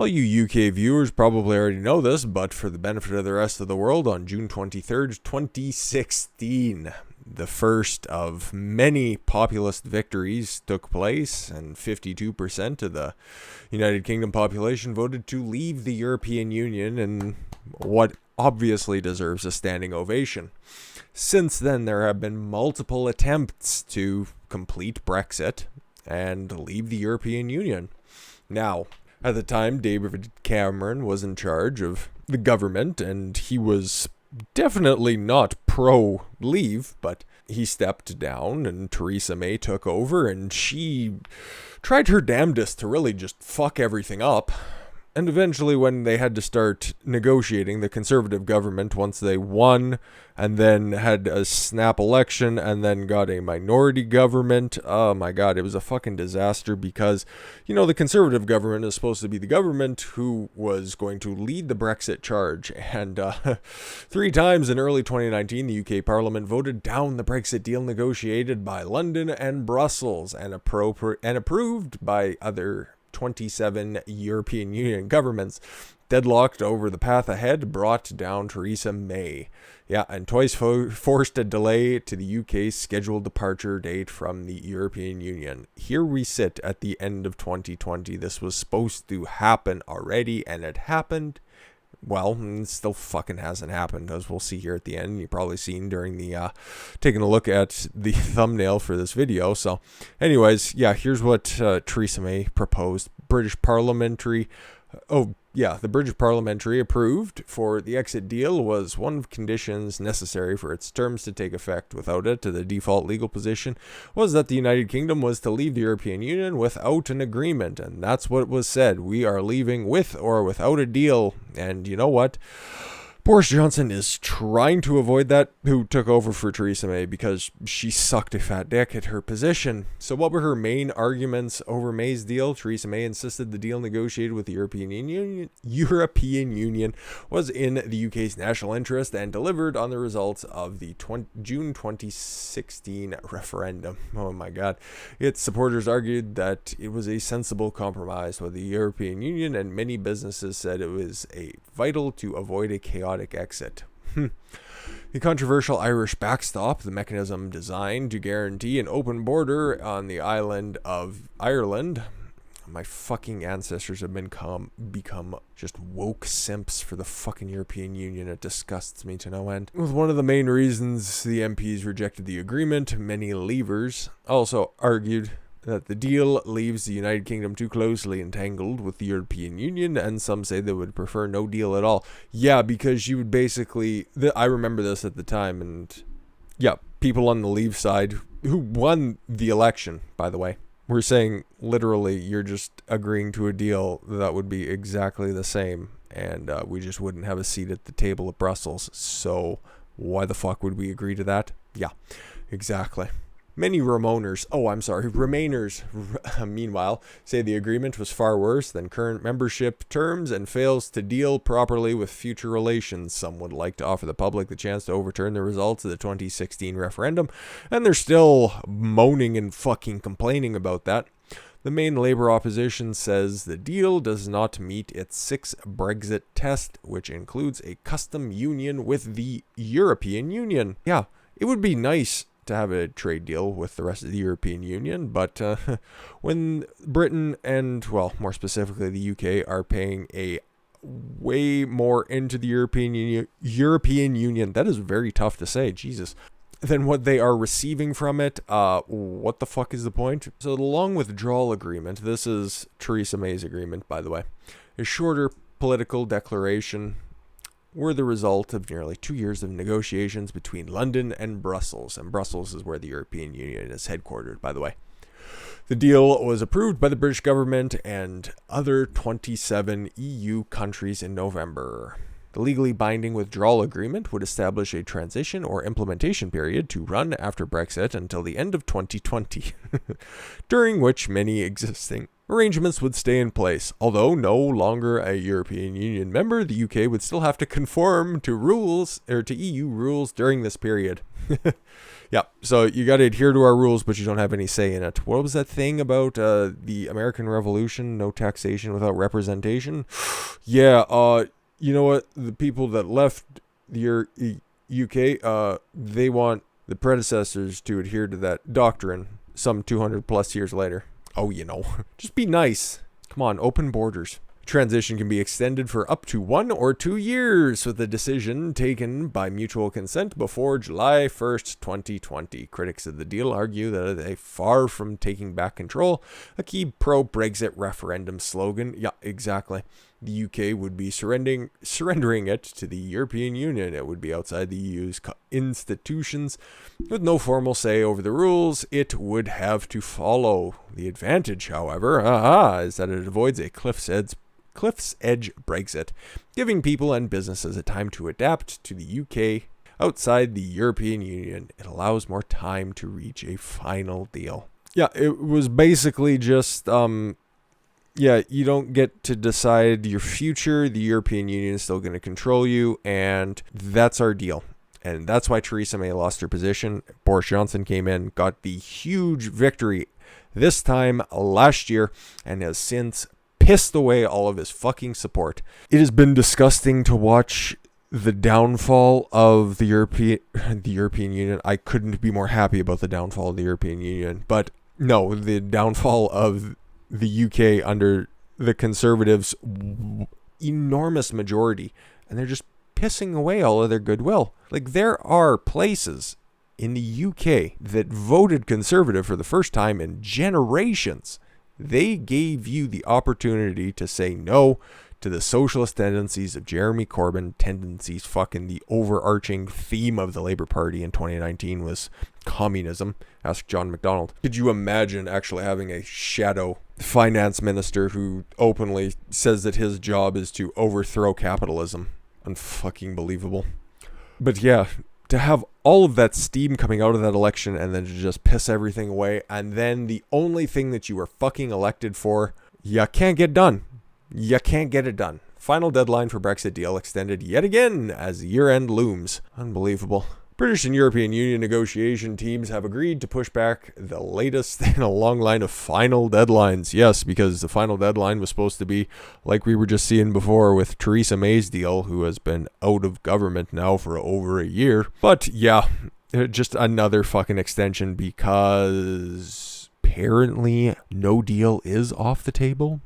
Well, you UK viewers probably already know this, but for the benefit of the rest of the world, on June 23rd, 2016, the first of many populist victories took place, and 52% of the United Kingdom population voted to leave the European Union in what obviously deserves a standing ovation. Since then, there have been multiple attempts to complete Brexit and leave the European Union. Now, at the time, David Cameron was in charge of the government, and he was definitely not pro-leave, but he stepped down, and Theresa May took over, and she tried her damnedest to really just fuck everything up. And eventually, when they had to start negotiating, the Conservative government, once they won and then had a snap election and then got a minority government, oh my god, it was a fucking disaster because, you know, the Conservative government is supposed to be the government who was going to lead the Brexit charge. And 3 times in early 2019, the UK Parliament voted down the Brexit deal negotiated by London and Brussels and approved by other 27 European Union governments. Deadlocked over the path ahead brought down Theresa May. Yeah, and twice forced a delay to the UK's scheduled departure date from the European Union. Here we sit at the end of 2020. This was supposed to happen already, and it happened. Well, it still fucking hasn't happened, as we'll see here at the end. You've probably seen during the taking a look at the thumbnail for this video. So anyways, yeah, here's what Theresa May proposed. The British Parliamentary approved for the exit deal was one of conditions necessary for its terms to take effect. Without it, the default legal position was that the United Kingdom was to leave the European Union without an agreement, and that's what was said. We are leaving with or without a deal. And you know what? Boris Johnson is trying to avoid that, who took over for Theresa May because she sucked a fat dick at her position. So what were her main arguments over May's deal? Theresa May insisted the deal negotiated with the European Union was in the UK's national interest and delivered on the results of the June 2016 referendum. Oh my god. Its supporters argued that it was a sensible compromise with the European Union, and many businesses said it was vital to avoid a chaotic exit. The controversial Irish backstop, the mechanism designed to guarantee an open border on the island of Ireland. My fucking ancestors have become just woke simps for the fucking European Union. It disgusts me to no end. With one of the main reasons the MPs rejected the agreement, many leavers also argued that the deal leaves the United Kingdom too closely entangled with the European Union, and some say they would prefer no deal at all. Yeah, because you would basically... I remember this at the time, and yeah, people on the leave side who won the election, by the way, were saying literally you're just agreeing to a deal that would be exactly the same, and we just wouldn't have a seat at the table at Brussels, so why the fuck would we agree to that? Yeah, exactly. Many Remainers, meanwhile, say the agreement was far worse than current membership terms and fails to deal properly with future relations. Some would like to offer the public the chance to overturn the results of the 2016 referendum, and they're still moaning and fucking complaining about that. The main Labour opposition says the deal does not meet its 6 Brexit test, which includes a custom union with the European Union. Yeah, it would be nice to have a trade deal with the rest of the European Union, but when Britain and, well, more specifically the UK are paying a way more into the European Union, that is very tough to say, Jesus, than what they are receiving from it, what the fuck is the point? So the long withdrawal agreement, this is Theresa May's agreement, by the way, a shorter political declaration were the result of nearly 2 years of negotiations between London and Brussels is where the European Union is headquartered, by the way. The deal was approved by the British government and other 27 EU countries in November. The legally binding withdrawal agreement would establish a transition or implementation period to run after Brexit until the end of 2020, during which many existing arrangements would stay in place. Although no longer a European Union member, the UK would still have to conform to EU rules during this period. Yeah, so you got to adhere to our rules, but you don't have any say in it. What was that thing about the American Revolution? No taxation without representation? Yeah, you know what? The people that left the UK, they want the predecessors to adhere to that doctrine some 200 plus years later. Oh, just be nice. Come on, open borders. Transition can be extended for up to 1 or 2 years with a decision taken by mutual consent before July 1st, 2020. Critics of the deal argue that they far from taking back control, a key pro-Brexit referendum slogan. Yeah, exactly. The UK would be surrendering it to the European Union. It would be outside the EU's institutions with no formal say over the rules it would have to follow. The advantage, however, is that it avoids a cliff's edge Brexit, giving people and businesses a time to adapt to the UK outside the European Union. It allows more time to reach a final deal. Yeah, it was basically just you don't get to decide your future. The European Union is still going to control you, and that's our deal. And that's why Theresa May lost her position. Boris Johnson came in, got the huge victory this time last year, and has since pissed away all of his fucking support. It has been disgusting to watch the downfall of the European Union. I couldn't be more happy about the downfall of the European Union. But no, the downfall of the UK under the Conservatives' enormous majority, and they're just pissing away all of their goodwill. Like, there are places in the UK that voted Conservative for the first time in generations. They gave you the opportunity to say no to the socialist tendencies of Jeremy Corbyn tendencies. Fucking the overarching theme of the Labour Party in 2019 was communism. Ask John McDonnell. Could you imagine actually having a shadow finance minister who openly says that his job is to overthrow capitalism? Unfucking believable. But yeah, to have all of that steam coming out of that election and then to just piss everything away, and then the only thing that you were fucking elected for, you can't get done. You can't get it done. Final deadline for Brexit deal extended yet again as year-end looms. Unbelievable. British and European Union negotiation teams have agreed to push back the latest in a long line of final deadlines. Yes, because the final deadline was supposed to be, like we were just seeing before with Theresa May's deal, who has been out of government now for over a year. But yeah, just another fucking extension because apparently no deal is off the table.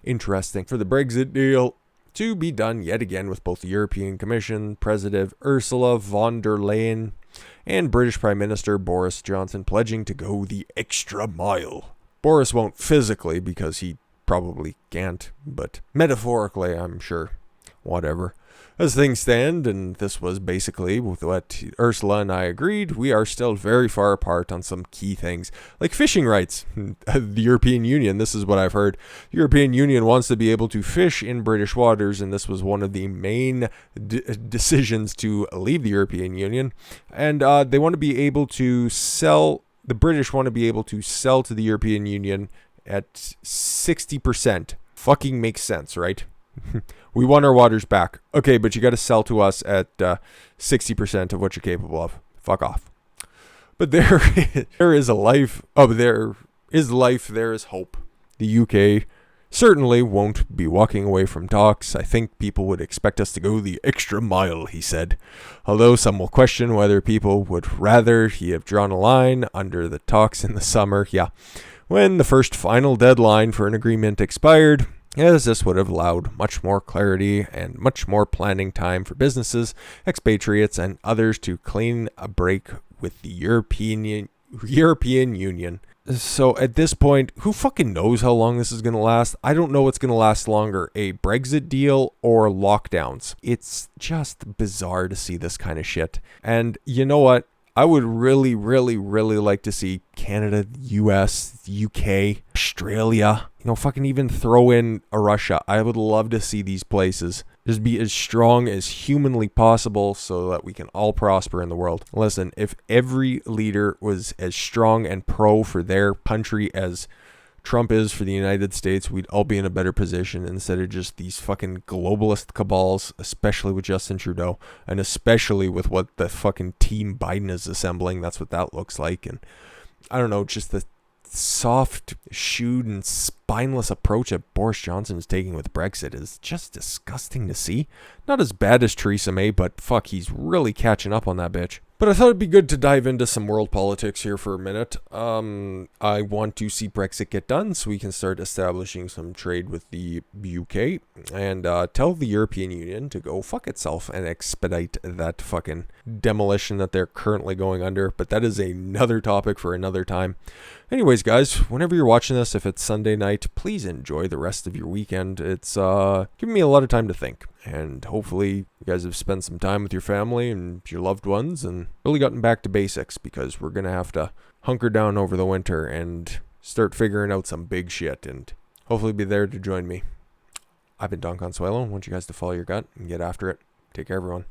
Interesting. For the Brexit deal to be done yet again with both the European Commission President Ursula von der Leyen and British Prime Minister Boris Johnson pledging to go the extra mile. Boris won't physically because he probably can't, but metaphorically, I'm sure. Whatever. As things stand, and this was basically with what Ursula and I agreed, we are still very far apart on some key things, like fishing rights. The European Union, this is what I've heard. The European Union wants to be able to fish in British waters, and this was one of the main decisions to leave the European Union. And they want to be able to sell, the British want to be able to sell to the European Union at 60%. Fucking makes sense, right? We want our waters back. Okay, but you got to sell to us at 60% of what you're capable of. Fuck off. But there is a life. Oh, there is life. There is hope. The UK certainly won't be walking away from talks. I think people would expect us to go the extra mile, he said. Although some will question whether people would rather he have drawn a line under the talks in the summer. Yeah, when the first final deadline for an agreement expired, as this would have allowed much more clarity and much more planning time for businesses, expatriates, and others to clean a break with the European Union. So at this point, who fucking knows how long this is going to last? I don't know what's going to last longer, a Brexit deal or lockdowns. It's just bizarre to see this kind of shit. And you know what? I would really, really, really like to see Canada, US, UK, Australia, fucking even throw in a Russia. I would love to see these places just be as strong as humanly possible so that we can all prosper in the world. Listen, if every leader was as strong and pro for their country as Trump is for the United States, we'd all be in a better position instead of just these fucking globalist cabals, especially with Justin Trudeau, and especially with what the fucking team Biden is assembling. That's what that looks like. And I don't know, just the soft-shoed and spineless approach that Boris Johnson is taking with Brexit is just disgusting to see. Not as bad as Theresa May, but fuck, he's really catching up on that bitch. But I thought it'd be good to dive into some world politics here for a minute. I want to see Brexit get done so we can start establishing some trade with the UK and tell the European Union to go fuck itself and expedite that fucking demolition that they're currently going under. But that is another topic for another time. Anyways, guys, whenever you're watching this, if it's Sunday night, please enjoy the rest of your weekend. It's giving me a lot of time to think. And hopefully you guys have spent some time with your family and your loved ones and really gotten back to basics, because we're going to have to hunker down over the winter and start figuring out some big shit, and hopefully be there to join me. I've been Don Consuelo. I want you guys to follow your gut and get after it. Take care, everyone.